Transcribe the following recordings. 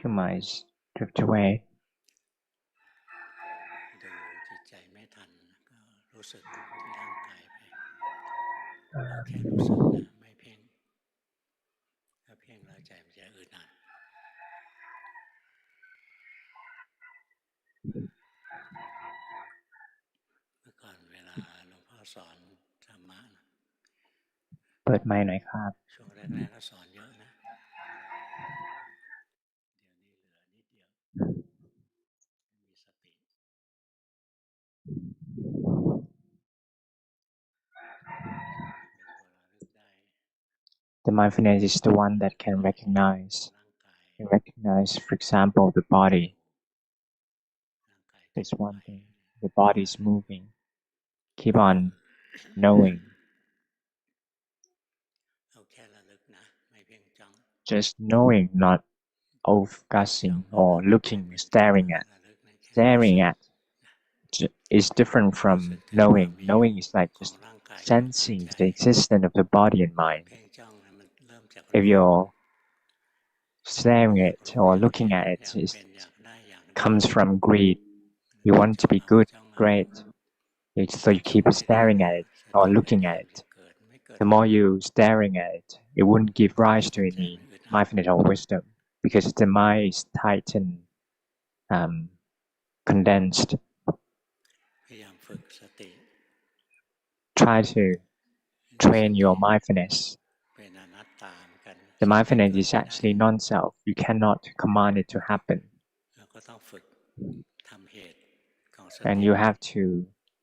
your mind drift away. ดูจิตใจไม่ทันก็รู้สึกที่ร่างกายไปแค่รู้สึกนะไม่เพ่งถ้าเพ่งแล้วใจมันจะอึดอัดเมื่อก่อนเวลาหลวงพ่อสอนธรรมะนะเปิดไมค์หน่อยครับ ช่วงแรกๆก็สอนเยอะนะเดี๋ยวนี้เหลือนิดเดียวมีสติ The mindfulness is the one that can recognize, for example, the body. It's one thing. The body is moving. Keep on knowing. Just knowing, not focusing or looking, staring at. Staring at is different from knowing. Knowing is like just sensing the existence of the body and mind. If you're staring at it or looking at it, it comes from greed. You want to be good, great. So you keep staring at it or looking at it. The more you staring at it, it wouldn't give rise to any mindfulness or wisdom because the mind is tight and condensed. Try to train your mindfulness. The mindfulness is actually non-self. You cannot command it to happen. And you have to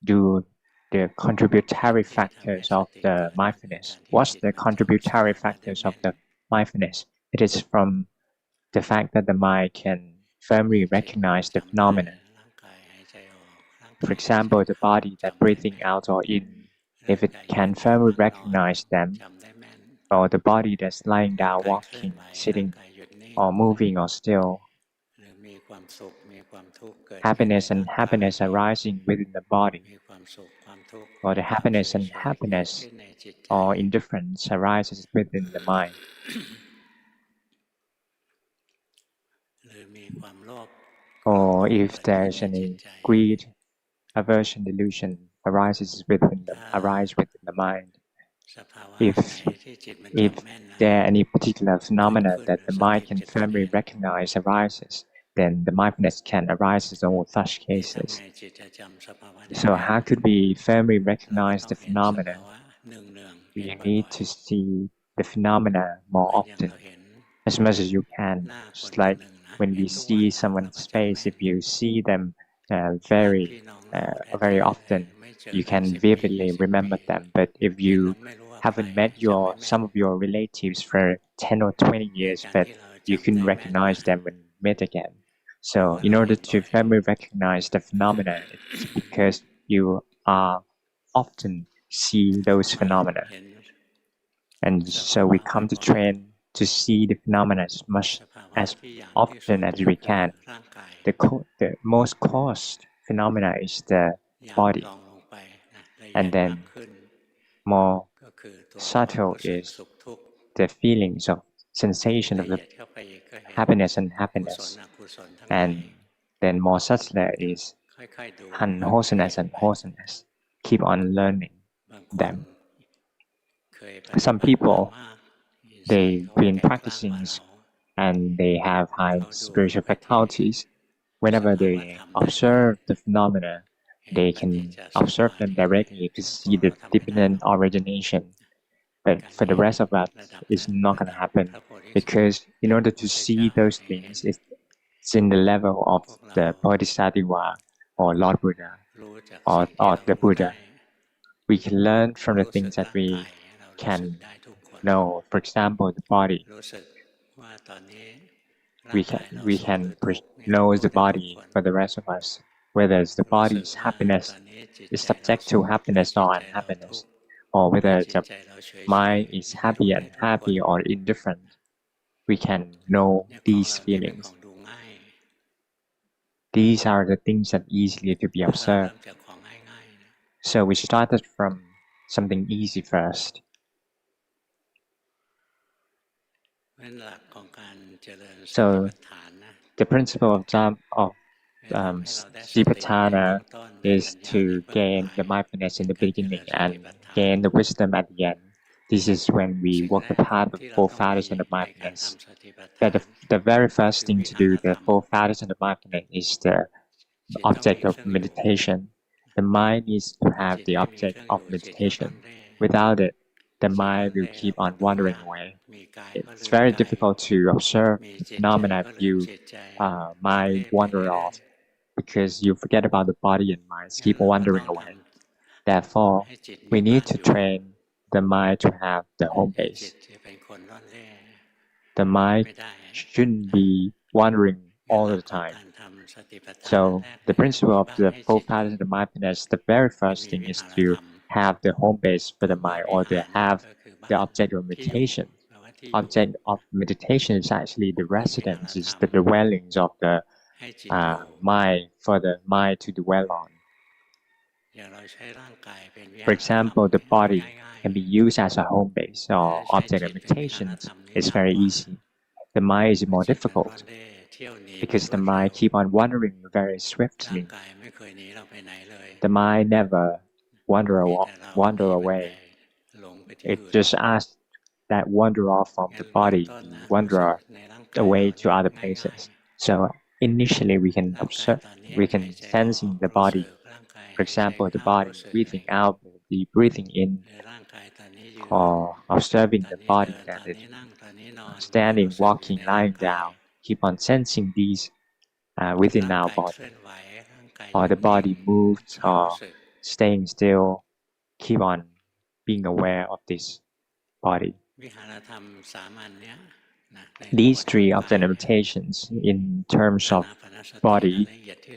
do the contributory factors of the mindfulness. What's the contributory factors of the mindfulness? It is from the fact that the mind can firmly recognize the phenomena. For example, the body that breathing out or in, if it can firmly recognize them, or the body that's lying down, walking, sitting, or moving or still, happiness and happiness arising within the body, or the happiness and happiness or indifference arises within the mind. Or if there's any greed, aversion, delusion arises within the mind. If there are any particular phenomena that the mind can firmly recognize arises, then the mindfulness can arise in all such cases. So how could we firmly recognize the phenomena? We need to see the phenomena more often, as much as you can. Just like when we see someone's face, if you see them very often, you can vividly remember them. But if you haven't met some of your relatives for 10 or 20 years, but you couldn't recognize them when met again. So in order to firmly recognize the phenomena, it's because you are often see those phenomena. And so we come to train to see the phenomena as often as we can. The most caused phenomena is the body. And then more subtle is the feelings of sensation of the happiness and happiness. And then more subtler is unwholesomeness and wholesomeness. Keep on learning them. Some people, they've been practicing and they have high spiritual faculties. Whenever they observe the phenomena, they can observe them directly to see the dependent origination. But for the rest of us, it's not going to happen because in order to see those things, it's in the level of the Bodhisattva or Lord Buddha or the Buddha. We can learn from the things that we can know. For example, the body. We can know the body for the rest of us, whether the body's happiness is subject to happiness or unhappiness, or whether the mind is happy and unhappy or indifferent. We can know these feelings. These are the things that easily to be observed. So we started from something easy first. So the principle of Satipatthana is to gain the mindfulness in the beginning and gain the wisdom at the end. This is when we walk the path of four foundations of mindfulness. That the very first thing to do, the four foundations of mindfulness, is the object of meditation. The mind needs to have the object of meditation. Without it, the mind will keep on wandering away. It's very difficult to observe the phenomena if you mind wander off because you forget about the body and mind keep wandering away. Therefore, we need to train the mind to have the home base. The mind shouldn't be wandering all the time. So the principle of the four patterns of mindfulness, the very first thing is to have the home base for the mind, or to have the object of meditation. Object of meditation is actually the residence, is the dwellings of the mind for the mind to dwell on. For example, the body can be used as a home base or object of meditation. It's very easy. The mind is more difficult because the mind keep on wandering very swiftly. The mind never wander away. It just asks that wander off from the body, wander away to other places. So initially we can observe, we can sensing the body. For example, the body breathing out, the breathing in, or observing the body that is standing, walking, lying down. Keep on sensing these within our body. Or the body moves or staying still. Keep on being aware of this body. These three of the limitations in terms of body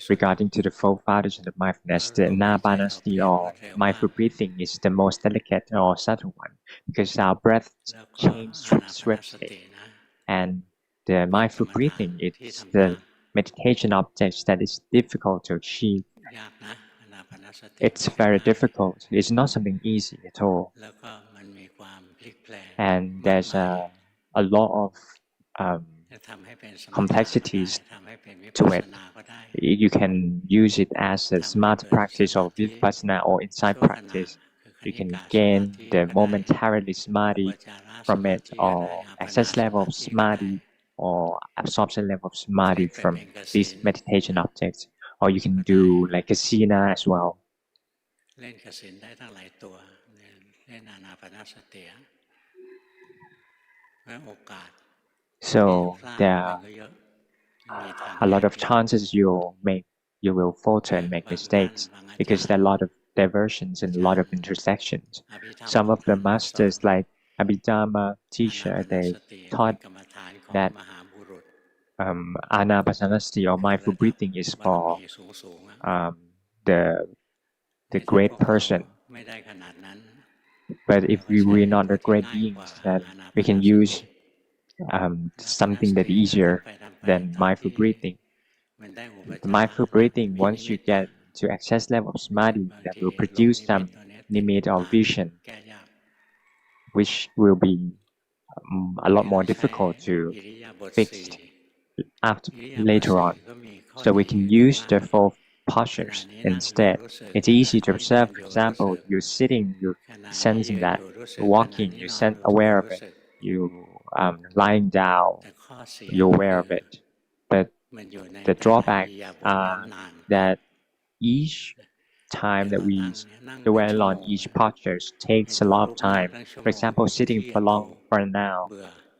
regarding to the four foundations of mindfulness, the anapanasati or mindful breathing is the most delicate or subtle one because our breath changes swiftly. And the mindful breathing is the meditation object that is difficult to achieve. It's very difficult. It's not something easy at all. And there's a lot of complexities to it. You can use it as a smart practice or vipassana or insight practice. You can gain the momentarily samadhi from it, or access level of samadhi, or absorption level of samadhi from these meditation objects. Or you can do like kasina as well. So there are a lot of chances you will falter and make mistakes because there are a lot of diversions and a lot of intersections. Some of the masters, like Abhidhamma teacher, they taught that anapanasati or mindful breathing is for the great person. But if we're not the great beings, then we can use something that easier than mindful breathing. The mindful breathing, once you get to access level of samadhi, that will produce some nimit or vision, which will be a lot more difficult to fix after later on. So we can use the four postures instead. It's easy to observe. For example, you're sitting, you're sensing that. Walking, you're aware of it. You lying down, you're aware of it. But the drawback are that each time that we dwell on each posture takes a lot of time. For example, sitting for an hour,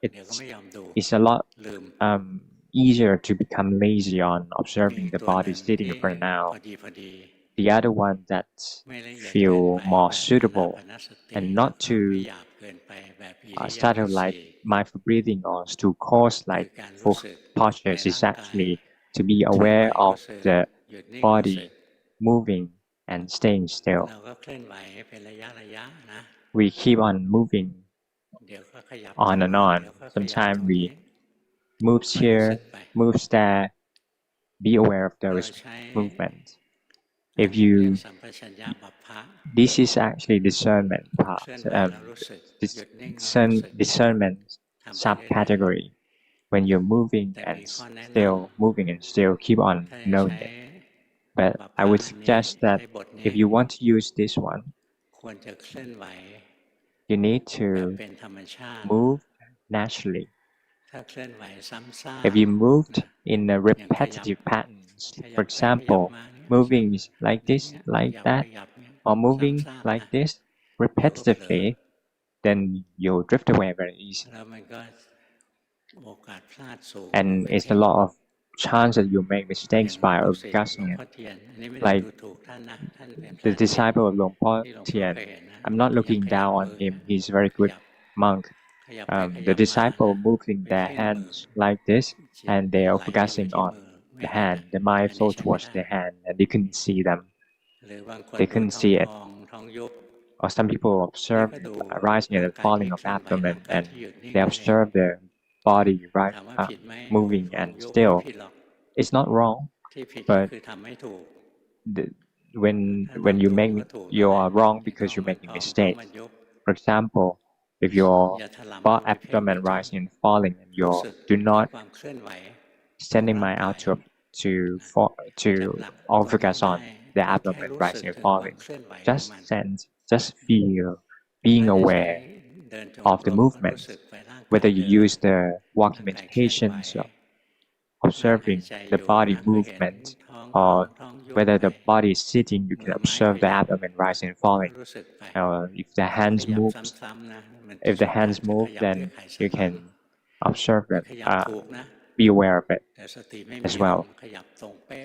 it's a lot easier to become lazy on observing the body sitting for an hour. The other one that feel more suitable and not to start like mindful breathing or to cause like full postures is actually to be aware of the body moving and staying still. We keep on moving on and on. Sometimes we moves here, moves there. Be aware of those movements. If you, this is actually discernment part. Discernment subcategory when you're moving and still keep on knowing it. But I would suggest that if you want to use this one, you need to move naturally. If you moved in a repetitive patterns, for example, moving like this, like that, or moving like this repetitively, then you'll drift away very easily. And it's a lot of chance that you make mistakes by overcasting it. Like the disciple of Luangpu Tian, I'm not looking down on him. He's a very good monk. The disciple moving their hands like this, and they are focusing on the hand. The mind flow towards the hand, and they couldn't see them. They couldn't see it. Or some people observe rising and falling of abdomen, and they observe the body moving and still. It's not wrong, but the, when you are wrong because you're making mistakes. For example, if your abdomen rising and falling, and you do not sending my out to all focus on the abdomen rising and falling. Just feel being aware of the movements, whether you use the walking meditations, observing the body movement, or whether the body is sitting, you can observe the abdomen rising and falling. If the hands move, then you can observe that, be aware of it as well.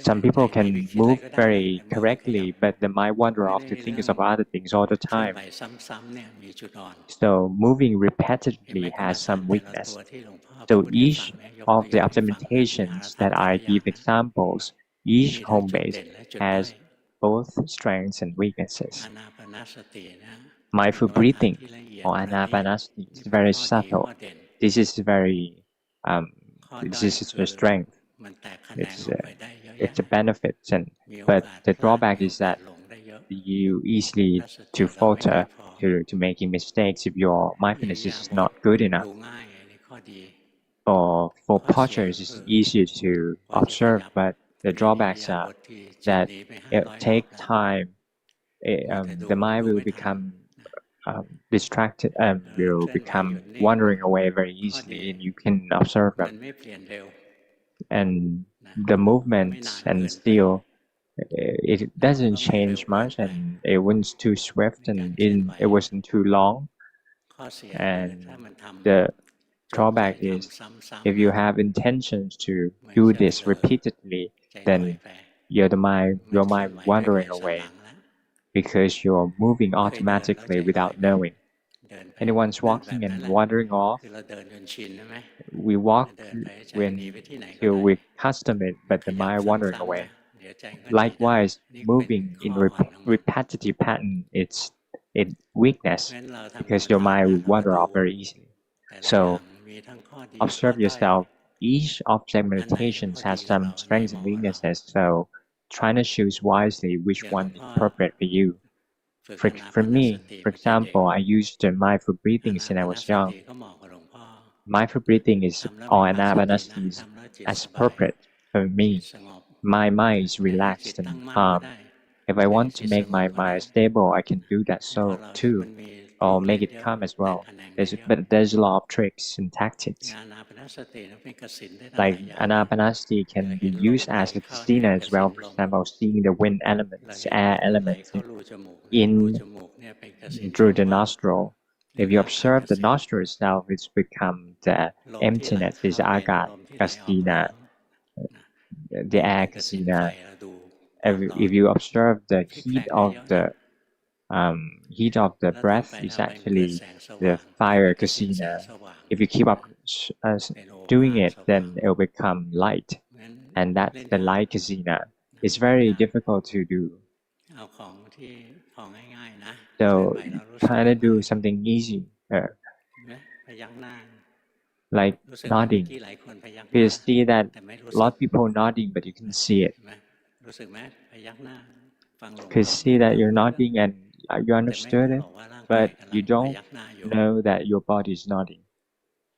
Some people can move very correctly, but they might wander off to think of other things all the time. So moving repetitively has some weakness. So each of the implementations that I give examples, each home base has both strengths and weaknesses. Mindful breathing or anapanasati is very subtle. This is very, this is the strength. It's a benefit, but the drawback is that you easily to falter to making mistakes if your mindfulness is not good enough. For postures, it's easier to observe, but the drawbacks are that it takes time. The mind will become distracted and will become wandering away very easily, and you can observe them. And the movements and still, it doesn't change much, and it wasn't too swift, and it wasn't too long. And the drawback is if you have intentions to do this repeatedly, then your mind wandering away because you're moving automatically without knowing. Anyone's walking and wandering off, we walk till we custom it, but the mind wandering away. Likewise, moving in repetitive pattern, it's weakness because your mind will wander off very easily. So observe yourself. Each object meditations has some strengths and weaknesses, so try to choose wisely which one is appropriate for you. For me, for example, I used mindful breathing since I was young. Mindful breathing or anapanasati is as appropriate for me. My mind is relaxed and calm. If I want to make my mind stable, I can do that so too, or make it calm as well. But there's a lot of tricks and tactics. Like anapanasati can be used as a casino as well. For example, seeing the wind elements, air elements in through the nostril. If you observe the nostril itself, it's become the emptiness, is agat kastina, the air kasina. If you observe the heat of the breath, is actually the fire kasina. If you keep up doing it, then it will become light, and that's the light kasina. It's very difficult to do. So try to do something easy, like nodding. You see that a lot of people nodding, but you can see it. You see that you're nodding and you understood it, but you don't know that your body is nodding.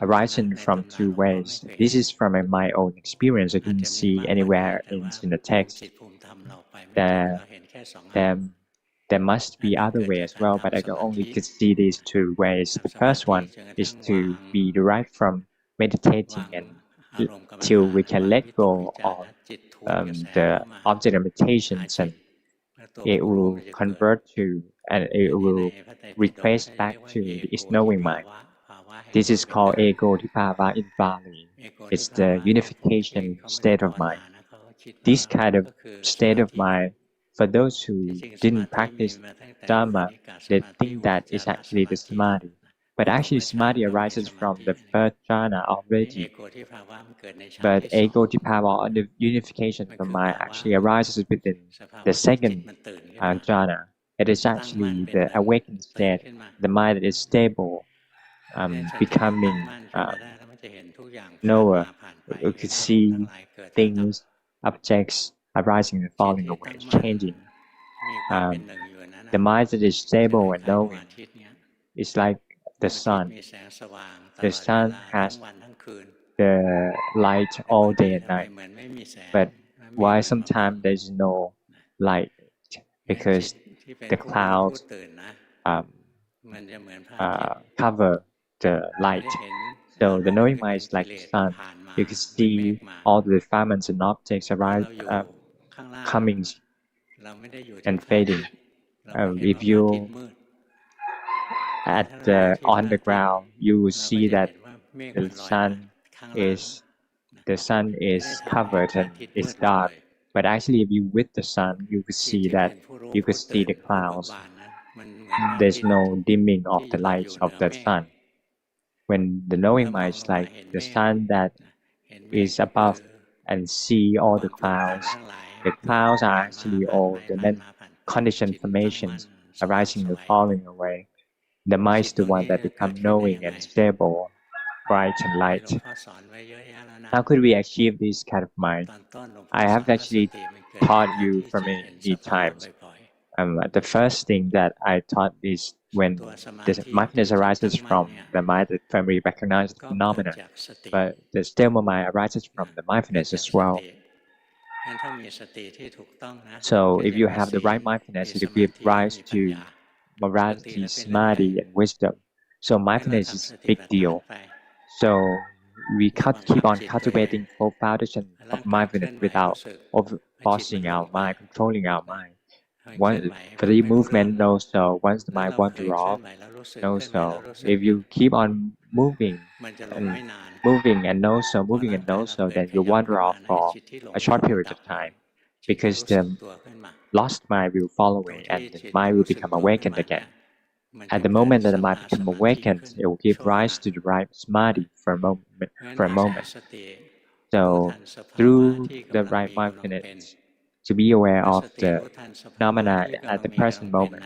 arising from two ways. This is from my own experience. I didn't see anywhere in the text. There, there, there must be other ways as well, but I can only could see these two ways. The first one is to be derived from meditating and till we can let go of the object limitations, and it will convert to, and it will request back to its knowing mind. This is called ego dhipava in Bali. It's the unification state of mind. This kind of state of mind, for those who didn't practice Dhamma, they think that it's actually the samadhi. But actually, samadhi arises from the first jhana already. But ego dhipava, or the unification of the mind, actually arises within the second jhana. It is actually the awakened state, the mind that is stable, becoming knower. You could see things, objects arising and falling away, changing. The mind that is stable and knowing is like the sun. The sun has the light all day and night, but why sometimes there's no light? Because the clouds cover the light. So the knowing mind is like the sun. You can see all the defilements and objects arise, coming and fading. If you on the ground, you will see that the sun is covered and it's dark. But actually, if you with the sun, you could see that you could see the clouds. There's no dimming of the light of the sun. When the knowing mind is like the sun that is above and see all the clouds. The clouds are actually all the conditioned formations arising and falling away. The mind is the one that becomes knowing and stable, bright and light. How could we achieve this kind of mind? I have actually taught you for many times. The first thing that I taught is when the mindfulness arises from the mind that firmly recognizes the phenomena, but the stable mind arises from the mindfulness as well. So if you have the right mindfulness, it gives rise to morality, samadhi, and wisdom. So mindfulness is a big deal. So we keep on cultivating full foundation of mindfulness without forcing our mind, controlling our mind. For the movement, no so. Once the mind wanders off, no so. If you keep on moving and no so, moving and no so, then you wander off for a short period of time, because the lost mind will fall away and the mind will become awakened again. At the moment that the mind becomes awakened, it will give rise to the right samadhi for a moment. So through the right mindfulness, to be aware of the phenomena at the present moment,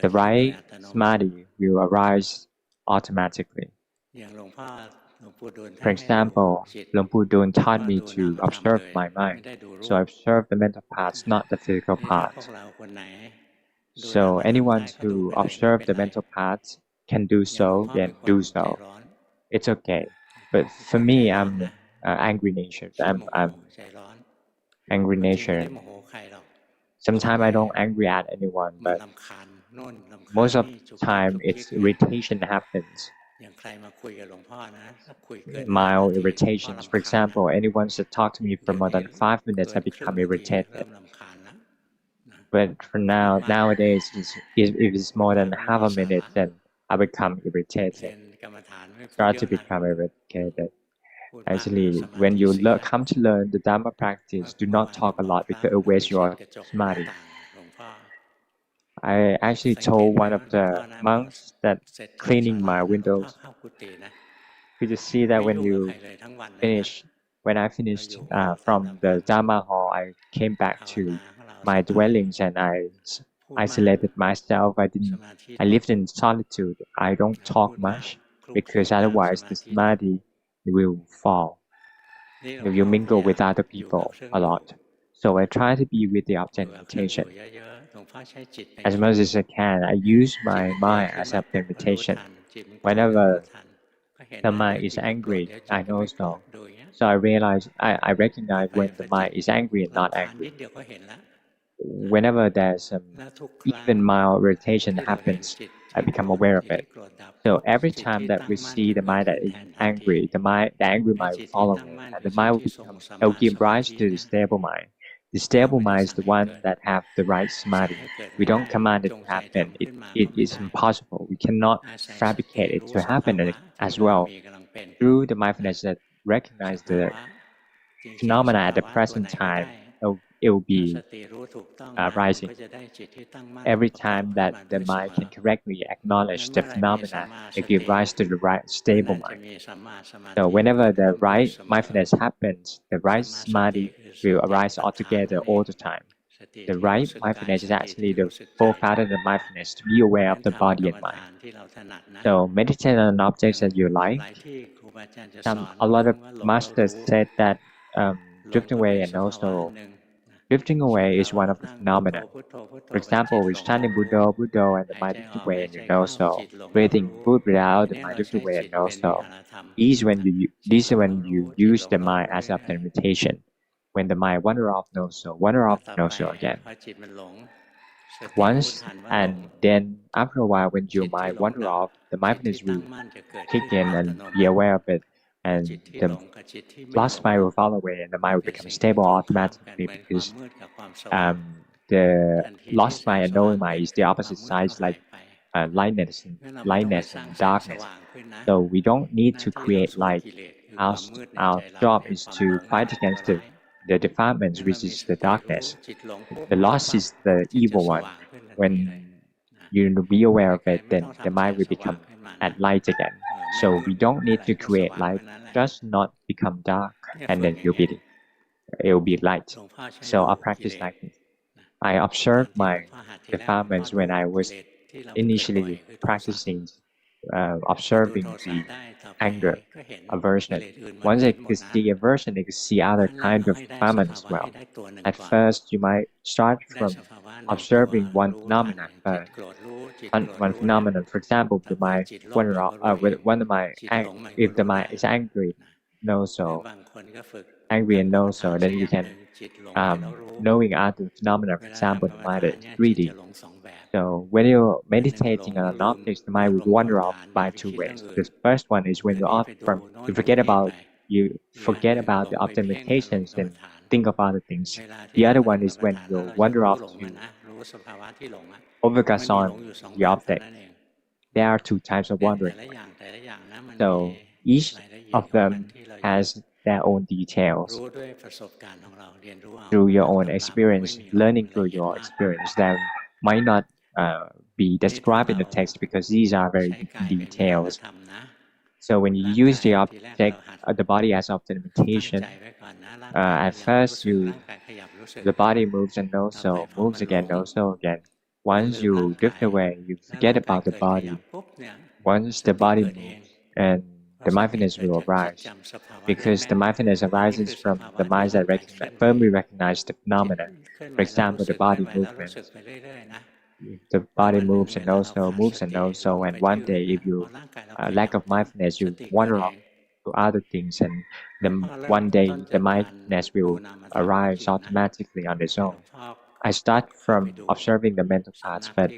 the right samadhi will arise automatically. For example, Luangpu Dun taught me to observe my mind. So I observe the mental parts, not the physical parts. So anyone who observes the mental parts can do so, then do so. It's okay. But for me, I'm angry nature. I'm angry nature. Sometimes I don't angry at anyone, but most of the time it's irritation happens. Mild irritations. For example, anyone that talk to me for more than 5 minutes, I become irritated. But for nowadays, if it's more than half a minute, then I become irritated. Start to become irritated. Actually, when you come to learn the Dhamma practice, do not talk a lot because it wastes your samadhi. I actually told one of the monks that cleaning my windows. You just see that when I finished from the Dhamma hall, I came back to my dwellings and I isolated myself. I lived in solitude. I don't talk much because otherwise the samadhi will fall if you mingle with other people a lot. So I try to be with the object meditation. As much as I can, I use my mind as object meditation. Whenever the mind is angry, I know so. So I recognize when the mind is angry and not angry. Whenever there's even mild irritation happens, I become aware of it. So every time that we see the mind that is angry, the angry mind will fall away, and the mind will give rise to the stable mind. The stable mind is the one that have the right samadhi. We don't command it to happen. It is impossible. We cannot fabricate it to happen as well. Through the mindfulness that recognize the phenomena at the present time, it will be rising. Every time that the mind can correctly acknowledge the phenomena, it gives rise to the right stable mind. So whenever the right mindfulness happens, the right samadhi will arise altogether all the time. The right mindfulness is actually the forefather of the mindfulness to be aware of the body and mind. So meditate on objects that you like. A lot of masters said that drifting away and also drifting away is one of the phenomena. For example, we chanting Buddha, Buddha, and the mind drift away and you know so. Breathing food out, the mind drift away and know so. These when you use the mind as a meditation. When the mind wander off, know so, wander off, know so again. Once and then after a while, when your mind wander off, the mindfulness will kick in and be aware of it, and the lost mind will fall away, and the mind will become stable automatically because the lost mind and knowing mind is the opposite sides, like lightness and darkness. So we don't need to create light. Our job is to fight against the defilements, which is the darkness. The lost is the evil one. When you be aware of it, then the mind will become at light again. So we don't need to create light, just not become dark, and then it will be light. So I practice like this. I observed my defilements when I was initially practicing, observing the anger, aversion. Once I could see aversion, I could see other kind of defilement as well. At first, you might start from observing one phenomenon first. One phenomenon, for example, the mind with one of my if the mind is angry, no so angry and no so, then you can knowing other phenomena, for example, the mind is greedy. So when you're meditating on an object, the mind will wander off by two ways. The first one is when you forget about the object meditations and think of other things. The other one is when you wander off to focus on the object. There are two types of wandering. So each of them has their own details. Through your own experience, learning through your experience, that might not be described in the text because these are very details. So when you use the object, the body as object imitation, at first the body moves and also moves again, also again. Once you drift away, you forget about the body. Once the body moves, and the mindfulness will arise, because the mindfulness arises from the mind that firmly recognize the phenomena. For example, the body movement. The body moves and also, and one day if you lack of mindfulness, you wander off to other things, and then one day the mindfulness will arise automatically on its own. I start from observing the mental parts, but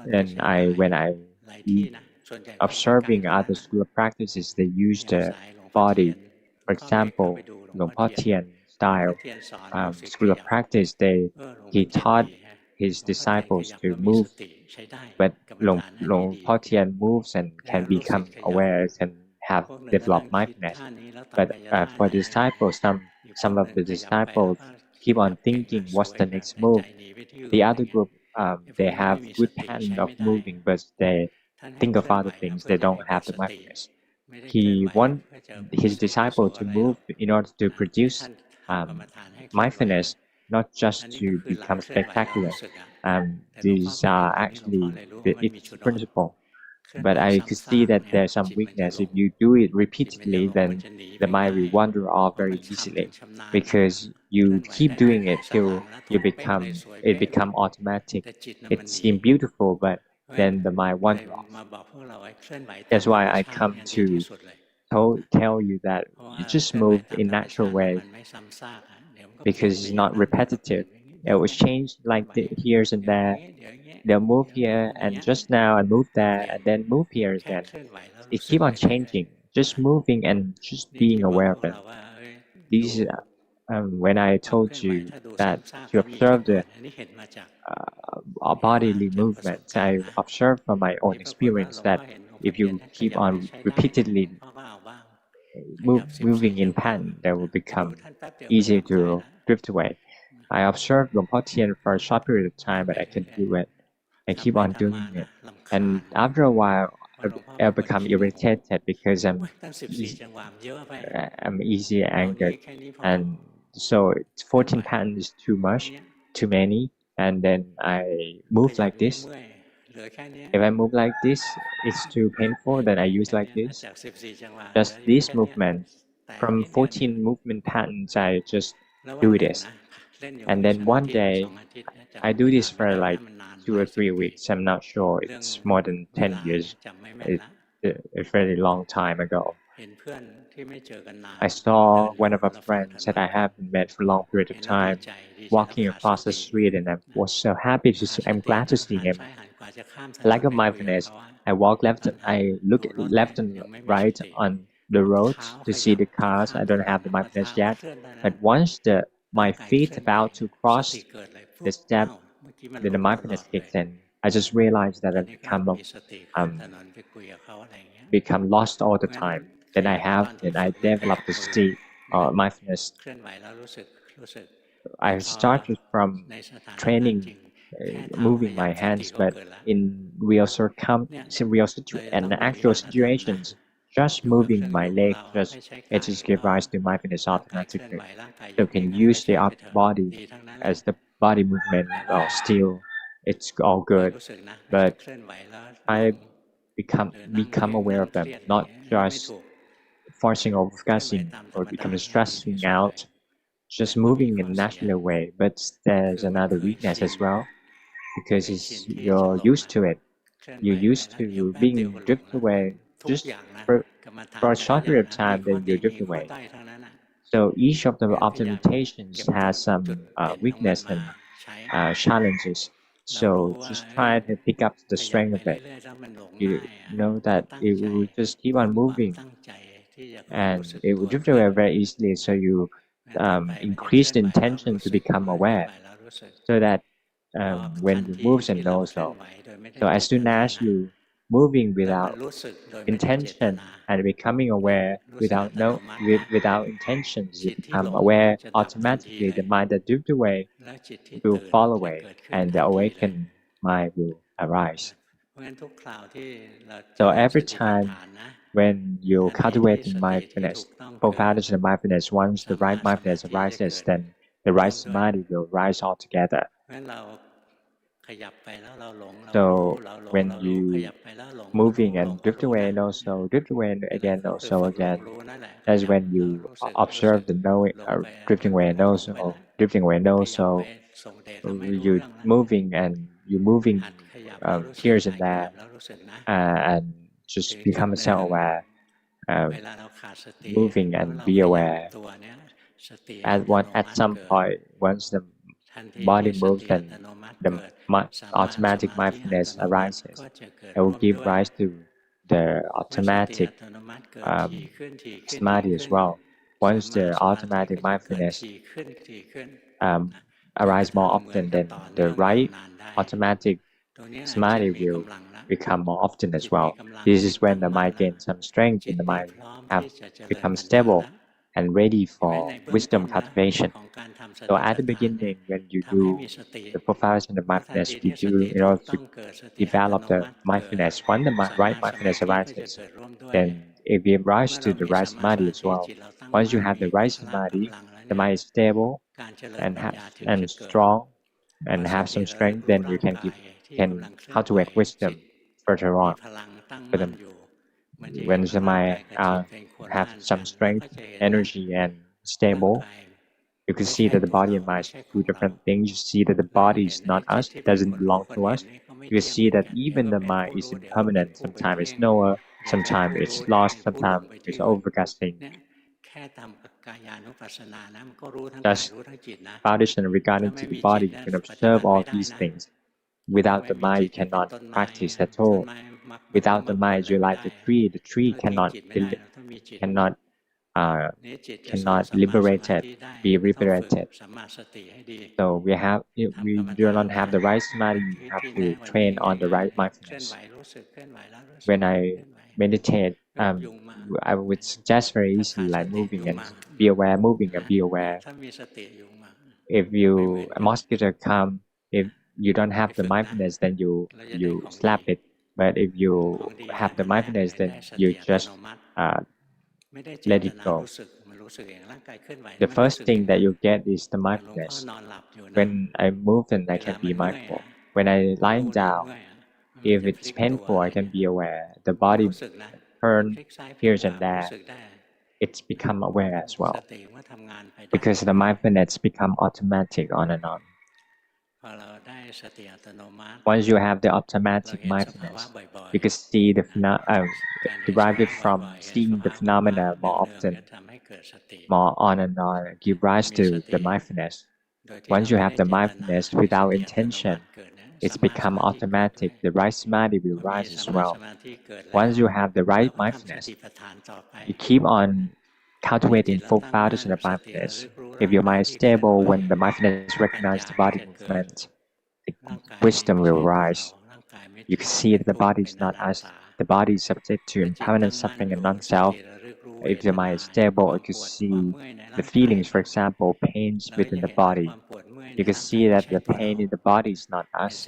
then when I observing other school of practices, they use the body. For example, Luangpu Tian style school of practice, he taught his disciples to move, but Luangpu Tian moves and can become aware, can have developed mindfulness. But for disciples, some of the disciples keep on thinking, what's the next move? The other group, they have good pattern of moving, but they think of other things. They don't have the mindfulness. He want his disciple to move in order to produce mindfulness, not just to become spectacular. These are actually its principle. But I could see that there's some weakness. If you do it repeatedly, then the mind will wander off very easily, because you keep doing it till it become automatic. It seems beautiful, but then the mind wander off. That's why I come to tell you that you just move in natural way, because it's not repetitive. it will change like the here and there. They'll move here, and just now I move there, and then move here again. It keep on changing, just moving and just being aware of it. These, when I told you that to observe the bodily movements, I observed from my own experience that if you keep on repeatedly moving in pattern, they will become easy to drift away. I observed Luangpo Tian for a short period of time, but I can do it and keep on doing it. And after a while, I become irritated because I'm easy angered, and so 14 patterns is too much, too many. And then I move like this. If I move like this, it's too painful. Then I use like this. Just this movement. From 14 movement patterns, I just do this. And then one day, I do this for like 2 or 3 weeks. I'm not sure. It's more than 10 years. It's a very long time ago. I saw one of my friends that I haven't met for a long period of time walking across the street, and I was so happy to see. I'm glad to see him. Lack of mindfulness, I look left and right on the road to see the cars. I don't have the mindfulness yet, but once my feet about to cross the step, then the mindfulness kicks in. I just realized that I've um, become lost all the time. Then I developed the state mindfulness. I started from training, moving my hands, but in and actual situations, just moving my legs, it just gives rise to mindfulness automatically. So can use the upper body as the body movement or still, it's all good. But I become aware of them, not just forcing or focusing or become stressing out, just moving in a natural way. But there's another weakness as well because you're used to it. You're used to being drifted away just for, for a short period of time, then you drift away. So each of the optimizations has some weakness and challenges. So just try to pick up the strength of it. You know that it will just keep on moving and it will drift away very easily. So you increase the intention to become aware so that when you move and know so as soon as you moving without intention and becoming aware without intentions, you become aware automatically. The mind that drift away will fall away, and the awakened mind will arise. So every time when you cultivate mindfulness, profound mindfulness, once the right mindfulness arises, then the right samadhi will rise altogether. So when you moving and drift away and also drift away and again also again, that's when you observe the knowing drifting away and also drifting away and also you moving and you moving here and there and just become self-aware, moving and be aware. At some point, once the body moves and the automatic mindfulness arises, it will give rise to the automatic samadhi as well. Once the automatic mindfulness arise more often, then the right automatic samadhi will become more often as well. This is when the mind gains some strength and the mind have become stable and ready for wisdom cultivation. So at the beginning, when you do the profound of mindfulness, we do in order to develop the mindfulness. When the right mindfulness arises, then it will rise to the right samadhi as well. Once you have the right samadhi, the mind is stable and strong and have some strength, then you can cultivate wisdom further on. For them, when the mind have some strength, energy, and stable, you can see that the body and mind are two different things. You see that the body is not us, doesn't belong to us. You see that even the mind is impermanent. Sometimes it's knower, sometimes it's lost, sometimes it's overcasting. Just foundation regarding to the body, you can observe all these things. Without the mind, you cannot practice at all. Without the mind, you're like the tree cannot uh, cannot be liberated. So we do not have the right samadhi. You have to train on the right mindfulness. When I meditate, I would suggest very easily like moving and be aware, moving and be aware. If a mosquito come, if you don't have the mindfulness, then you slap it. But if you have the mindfulness, then you just uh, let it go. The first thing that you get is the mindfulness. When I move, then I can be mindful. When I lying down, if it's painful, I can be aware. The body turn here and there. It's become aware as well. Because the mindfulness become automatic on and on. Once you have the automatic mindfulness, you can see derive it from seeing the phenomena more often, more on and on, give rise to the mindfulness. Once you have the mindfulness without intention, it's become automatic. The right samadhi will rise as well. Once you have the right mindfulness, you keep on cultivating full foundation of mindfulness. If your mind is stable, when the mindfulness recognizes the body movement, the wisdom will rise. You can see that the body is not us. The body is subject to impermanent suffering and non-self. If the mind is stable, you can see the feelings, for example, pains within the body. You can see that the pain in the body is not us.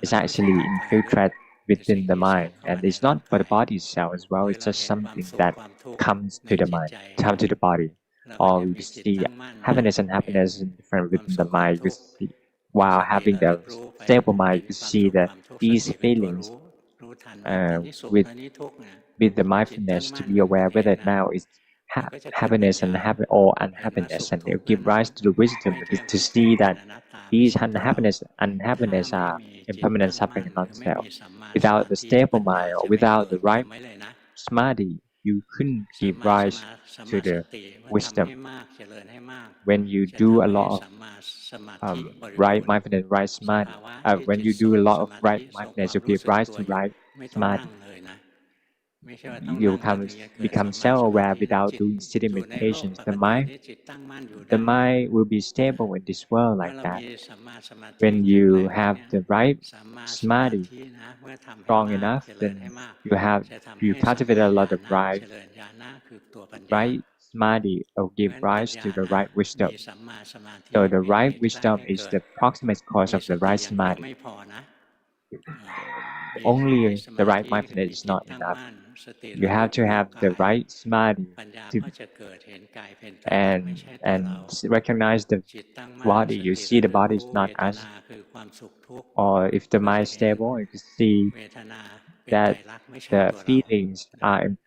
It's actually infiltrated within the mind, and it's not for the body itself as well. It's just something that comes to the mind, comes to the body. Or you can see happiness and happiness is different within the mind. You see, while having the stable mind, you see that these feelings with the mindfulness to be aware whether now it's happiness and or unhappiness, and it give rise to the wisdom to see that these unhappiness are impermanent suffering and non-self. Without the stable mind or without the right samadhi, you couldn't give rise to the wisdom. When you do a lot of right mindfulness, right samadhi, when you do a lot of right mindfulness, you give rise to right samadhi. You become self-aware without doing sitting meditations. The mind will be stable in this world like that. When you have the right samadhi strong enough, then you cultivate a lot of right samadhi will give rise to the right wisdom. So the right wisdom is the proximate cause of the right samadhi. Only the right mindfulness is not enough. You have to have the right samadhi and recognize the body. You see the body is not us. Or if the mind is stable, you can see that the feelings are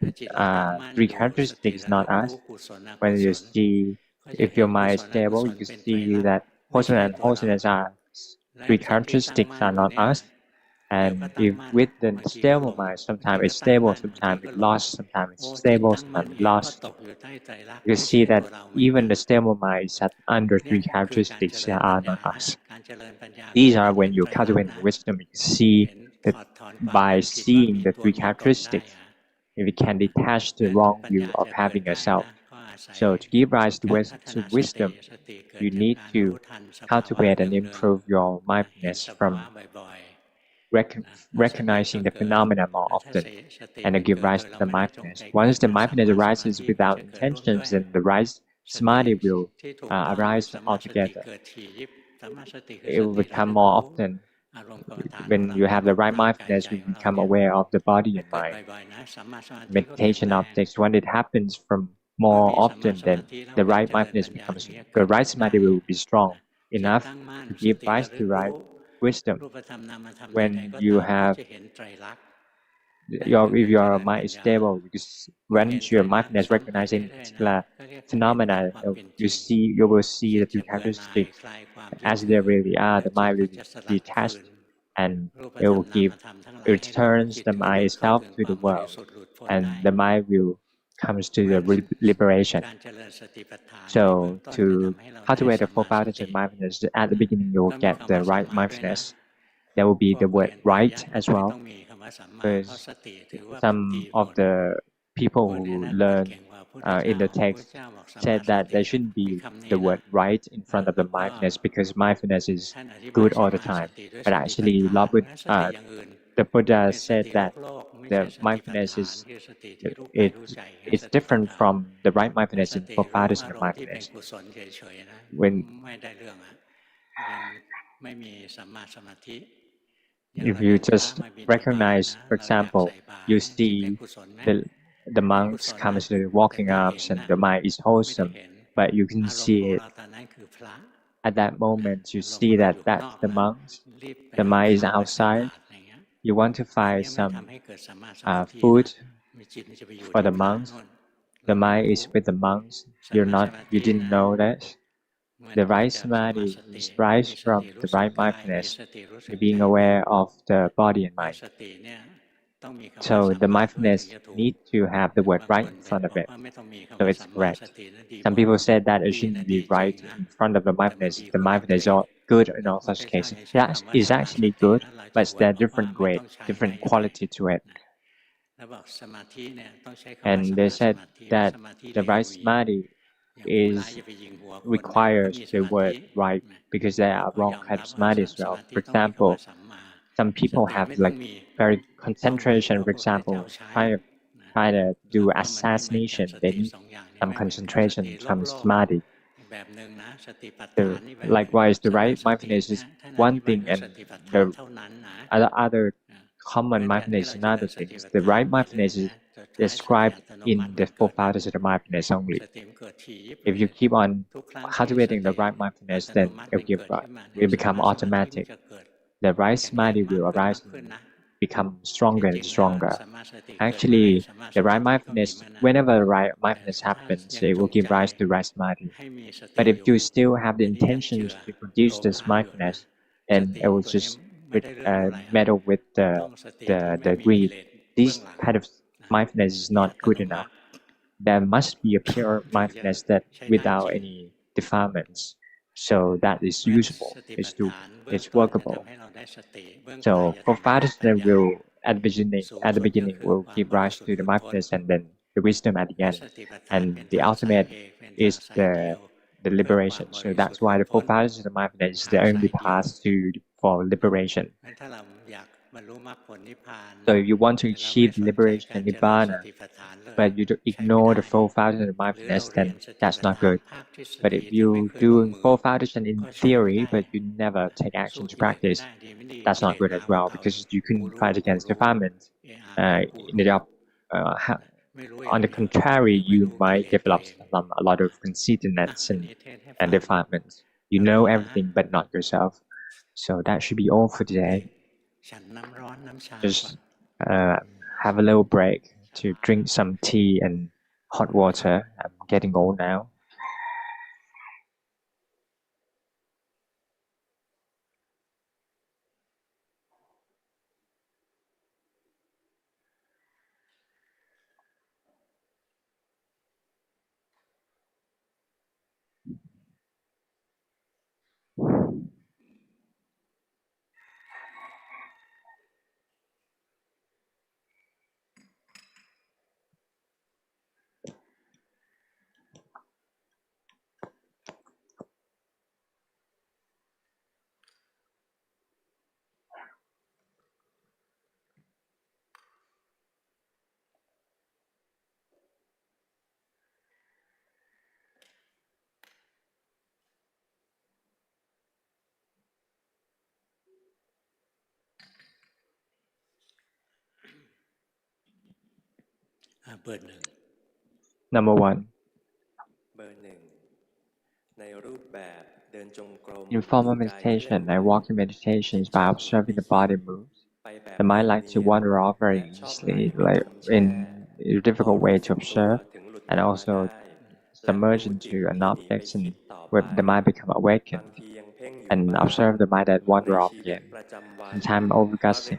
three characteristics, not us. When you see, if your mind is stable, you can see that wholesomeness and wholesomeness are three characteristics, are not us. And if with the stable mind, sometimes it's stable, sometimes it's lost, sometimes it's stable, sometimes it's lost. You see that even the stable mind is under three characteristics that are not us. These are when you cultivate wisdom, you see that by seeing the three characteristics, if you can detach the wrong view of having a self. So to give rise to wisdom, you need to cultivate and improve your mindfulness from recognizing the phenomena more often and give rise to the mindfulness. Once the mindfulness arises without intentions, then the right samadhi will arise altogether. It will become more often. When you have the right mindfulness, you become aware of the body and mind. Meditation objects, when it happens from more often, then the right mindfulness becomes, the right samadhi will be strong enough to give rise to right wisdom. When you have if your mind is stable, because when your mindfulness recognizing particular phenomena, you will see the two characteristics as they really are. The mind will be detached, and it will returns the mind itself to the world, and the mind will comes to the liberation. So to cultivate the full foundation of mindfulness, at the beginning you will get the right mindfulness. There will be the word right as well, because some of the people who learn in the text said that there shouldn't be the word right in front of the mindfulness because mindfulness is good all the time. But actually, the Buddha said that the mindfulness is it it's different from the right mindfulness in four foundations of mindfulness. When if you just recognize, for example, you see the the monks comes to walking arms and the mind is wholesome, but you can see it at that moment. You see that that's the monks. The mind is outside. You want to find some food for the monks. The mind is with the monks. You didn't know that. The right samadhi is rise from the right mindfulness, being aware of the body and mind. So the mindfulness need to have the word right in front of it. So it's correct. Some people said that it shouldn't be right in front of the mindfulness. The mindfulness is good in all such cases. That is actually good, but there are different grade, different quality to it. And they said that the right samadhi is requires the word right because there are wrong kind of samadhi as well. For example, some people have like very concentration. For example, trying to do assassination, they need some concentration, some samadhi. So likewise, the right mindfulness is one thing, and the other common mindfulness is another thing. The right mindfulness is described in the four foundations of the mindfulness only. If you keep on cultivating the right mindfulness, then it will become automatic. The right samadhi will arise and become stronger and stronger. Actually, the right mindfulness, whenever the right mindfulness happens, it will give rise to right samadhi. But if you still have the intentions to produce this mindfulness, then it will just meddle with the greed. This kind of mindfulness is not good enough. There must be a pure mindfulness that without any defilements. So that is usable. It's workable. So for fathers that will at the beginning will give rise to the mindfulness and then the wisdom at the end. And the ultimate is the liberation. So that's why the four fathers of the mindfulness is the only path for liberation. So if you want to achieve liberation and nibbana, but you ignore the full foundation of mindfulness, then that's not good. But if you do full foundation in theory, but you never take action to practice, that's not good as well because you couldn't fight against defilement. In the on the contrary, you might develop a lot of conceitedness and defilements. You know everything, but not yourself. So that should be all for today. Just have a little break to drink some tea and hot water. I'm getting old now. Number one. In formal meditation and walking meditations, by observing the body moves, the mind likes to wander off very easily, like in a difficult way to observe, and also submerge into an object and where the mind become awakened, and observe the mind that wander off again, sometimes overgusting.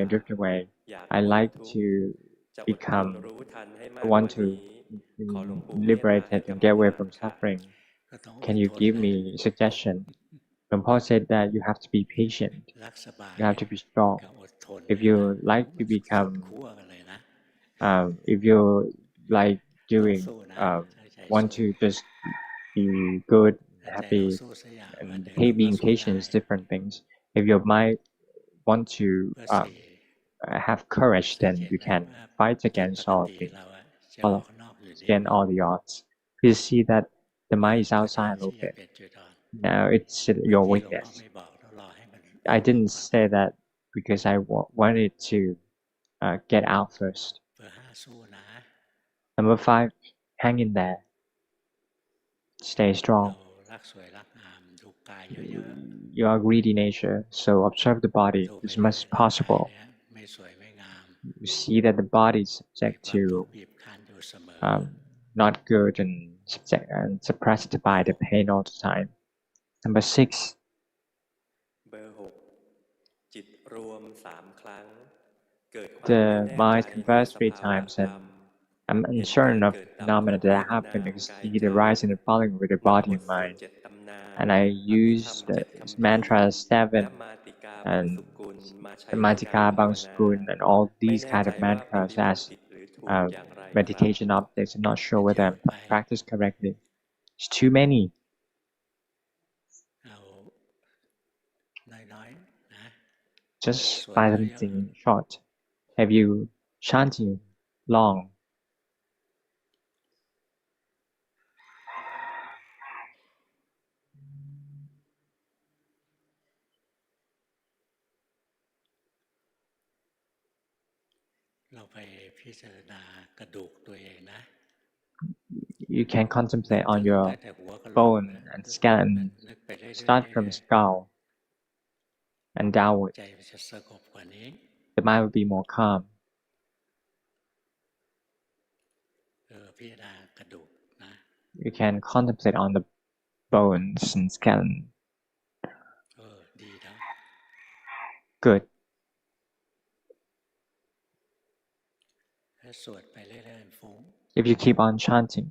and drift away. อยาก I พ้น like ทุกข์ to จะอดทน become. รู้ทันให้ I มากก want ว่า to นี้ ขอหลวงปู่เมตตา liberate ให้ and กรรม get away ฐาน from ค่ะ suffering. ก็ต้องอ Can ด you ทน give นะ me suggestion? Luangpu said that you have to be patient. รักสบาย You have to be strong. กับอดทน If you like to สุด become, ขั้วกันเลยนะ if you like ต้อง doing, สู้นะตั้งใจ want สู้ to just be good, แต่ใจเรา happy, สู้สักอย่างวัน and หนึ่งเราก็ being สู้ patient ได้ is different things. If your mind want to เบอร์สี่ have courage, สัง then เกต you ไหม can ว่า fight จิต against ปก all ติ things, เราอะจะอ all อกข้างนอกอยู่นิด against all the odds. You see that the mind is ก็ใจ outside a ที่ little จะ bit. เปลี่ยนจุดอ่อน Now it's บาง your ทีหลวงพ่อ weakness. ไม่บอกต้องรอให้มัน I ออก didn't ก่อน say that because I wanted to get out first. เบอร์ห้าสู้นะ Number 5, hang in there. Stay เรา strong. รักสวยรักงามดูกายเยอะ You are greedy nature, so observe the ๆ body ดูไป as เรื่ much อย as ๆร่างกาย possible. เนี่ยไม่สวยไม่งาม You see that the body is มี subject ความทุก to ข์บีบคั้นอยู่เสมอ not good and subject and suppressed by the pain all the time. Number 6, เบอร์หกจิตรวม3 ครั้ง เกิดความ the ไม่แน่ mind ใจใน converse ส 3 ภาวะ times ธร and รม I'm เห็น uncertain การ of เกิดดับ phenomena ของ that รูป happen. นาม I กาย see ใจ the rising and falling with the บท body บ and ทสวด mind. 7 ตำนาน And I อภิธรร use ม the 7 คำพี mantra และ 7 มาติกาบาง and สุกุลมาใช้ the ในการ Matika ภาวนา Bangskun and all ไม่ these แน่ kind ใจ of ว่าป mantras ฏิบัติ as ผิดหรือถูก อย่างไรครับ meditation objects. I'm not sure มัน whether เย I'm อะไป practiced correctly. It's too many. เอาน้อยๆนะ Just สวด find เยอะ something short. Have you chanting long? ๆเราไปพิจารณากระดูกตัวเองนะ You can นึก contemplate ถึ on ง your ตั้งแต่หัวกะโหลก bone นะ and นึก skeleton. นึกไปเรื่อย Start from ๆ skull and downward. ใจมันจะสงบกว่านี้ The mind will be more calm. พิจารณากระดูกนะ You can contemplate on the bones and skeleton. ดีนะ Good. ถ้าสวดไปเรื่อยๆฟุ้ง If you keep on chanting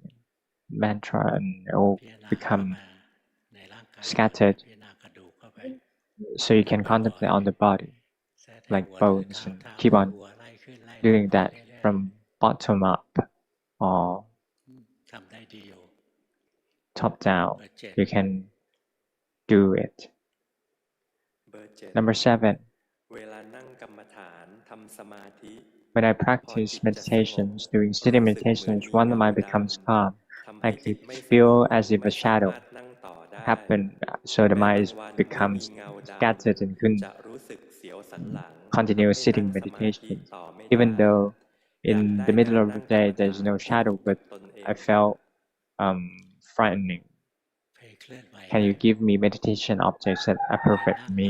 mantra, and it will พิจารณาเข้า become มาในร่างกาย scattered. พิจารณากระดูกเข้าไป So you can contemplate on the body, แท้ๆ like หัวเลย bones, เท้า and เท้า keep เลย on หัวไล่ขึ้นไล่ลง doing ไป that เรื่อย from bottom up or ๆทำได้ดีอยู่ top down. เบอร์เจ็ด You can do it. เบอร์ 7 Number 7, เวลานั่งกรรมฐานทำสมาธิ when I พอ practice จิตจะสงบ meditations, doing รู้ sitting สึกเหมือน meditations, มี when the เงา mind ด becomes calm, ำทำให้ I จิต could ไม่สง feel บ as if ไม่ a สามาร shadow ถนั่งต่อได้ happened, so the แม้ mind บาง is วันเมื่อมี becomes เงาด scattered and ำ couldn't จะรู้สึกเสียวสันหลัง continue ทำให้นั่ sitting งสมาธิ meditation. ต่อไม่ Even ได้ though อยาก in ได้ the กา middle ร of นั่ the งกรรม day ฐา there's น no ที่ shadow, ถูกกับ but ตนเอ I ง felt frightening. ไปเคลื่อนไหว Can you give me meditation objects that are การ perfect นั่ for ง me?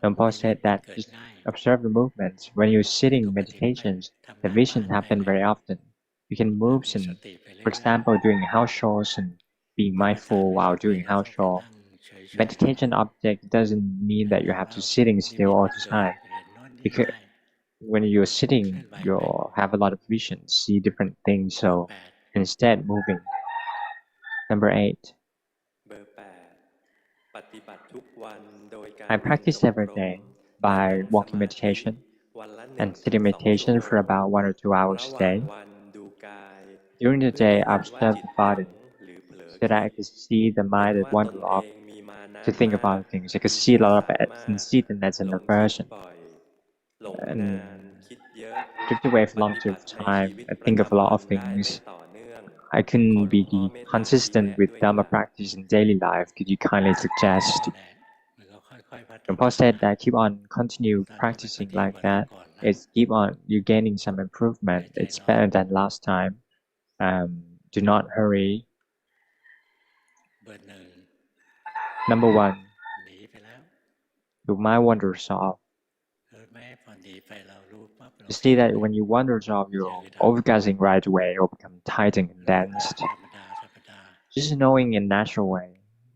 เราก็ Luangpu นิมิต said มัน that เกิด just ง่าย observe the movements. When you're ป sitting กติไป meditations, ทำ the งาน vision บ้านไป happen เลย very often. You can มี move ส and, ติไป for เรื่อย example, doing house chores and being ๆกรรมฐาน mindful ไม่ while จำเป็น doing เรา house ต้องไป chore. นั่งเฉย Meditation object doesn't mean ๆ that you นั่ง have แล้ to ว sitting นิมิ still ต all มัน the เกิด time. เห็นโน่นนี่ Because ได้ when you're เค sitting, ลื่อนไหว you ไป have a lot of vision, see different things. เบอร์ So 8 instead, moving. Number 8, เบอร์ 8 ปฏิบัติทุกวันโดยการ I เดิน practice จง every กรม day และ by นั่งส walking มาธิ meditation วันละ and 1 ถึ sitting ง 2 ชั่ว meditation โม for ง about 1 or 2 ระ hours ห a ว่าง day. วันดูกาย During the เพื่อ day, ให้ I เห็นว่า observe จิต the หล body งหรือเผลอ so that คิ I ด could see the เห็น mind that ว่าต wander นเอ off งมีมานะ to think มาก about things. I could หรือ see a ไม่ lot of สามารถ conceitedness ห in ล the งคิด person บ่อย หลงนาน and คิดเยอะ drift away for ป a long ฏิ period บั of ติในชี time. วิต I ประ think of a จำ lot วั of นได้ไม่ things. ต่อเนื่อง I ขอ couldn't หลวงพ่อ be เมตตาชี้ consistent แนะ with ด้วยค Dhamma รับ practice in daily life. Could you kindly นั่ suggest? นแหละมันก็ค่อยๆพัฒ Luangpo นา said that keep on continue ตอนนี้มันก็ practicing ดีก like ว่าแต่ that. ก่อนนะ It's keep on you gaining some หา improvement. ยใจ It's ร้อน better than last time. Do not hurry. เบอร์หนึ่ง Number 1, หนีไปแล้ว your mind wanders off. แม้พอหนีไปเรารู้ปั๊บเรา You เพ่ see ง that เลย when you wanders off, มันจะ you're อึดอัด overgassing right away or become tight and รู้แบบ condensed. ธรรมดาธรรมดา Just knowing in natural way,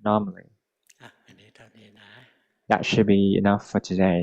normally. อันนี้เท่านี้นะ That should be enough for today.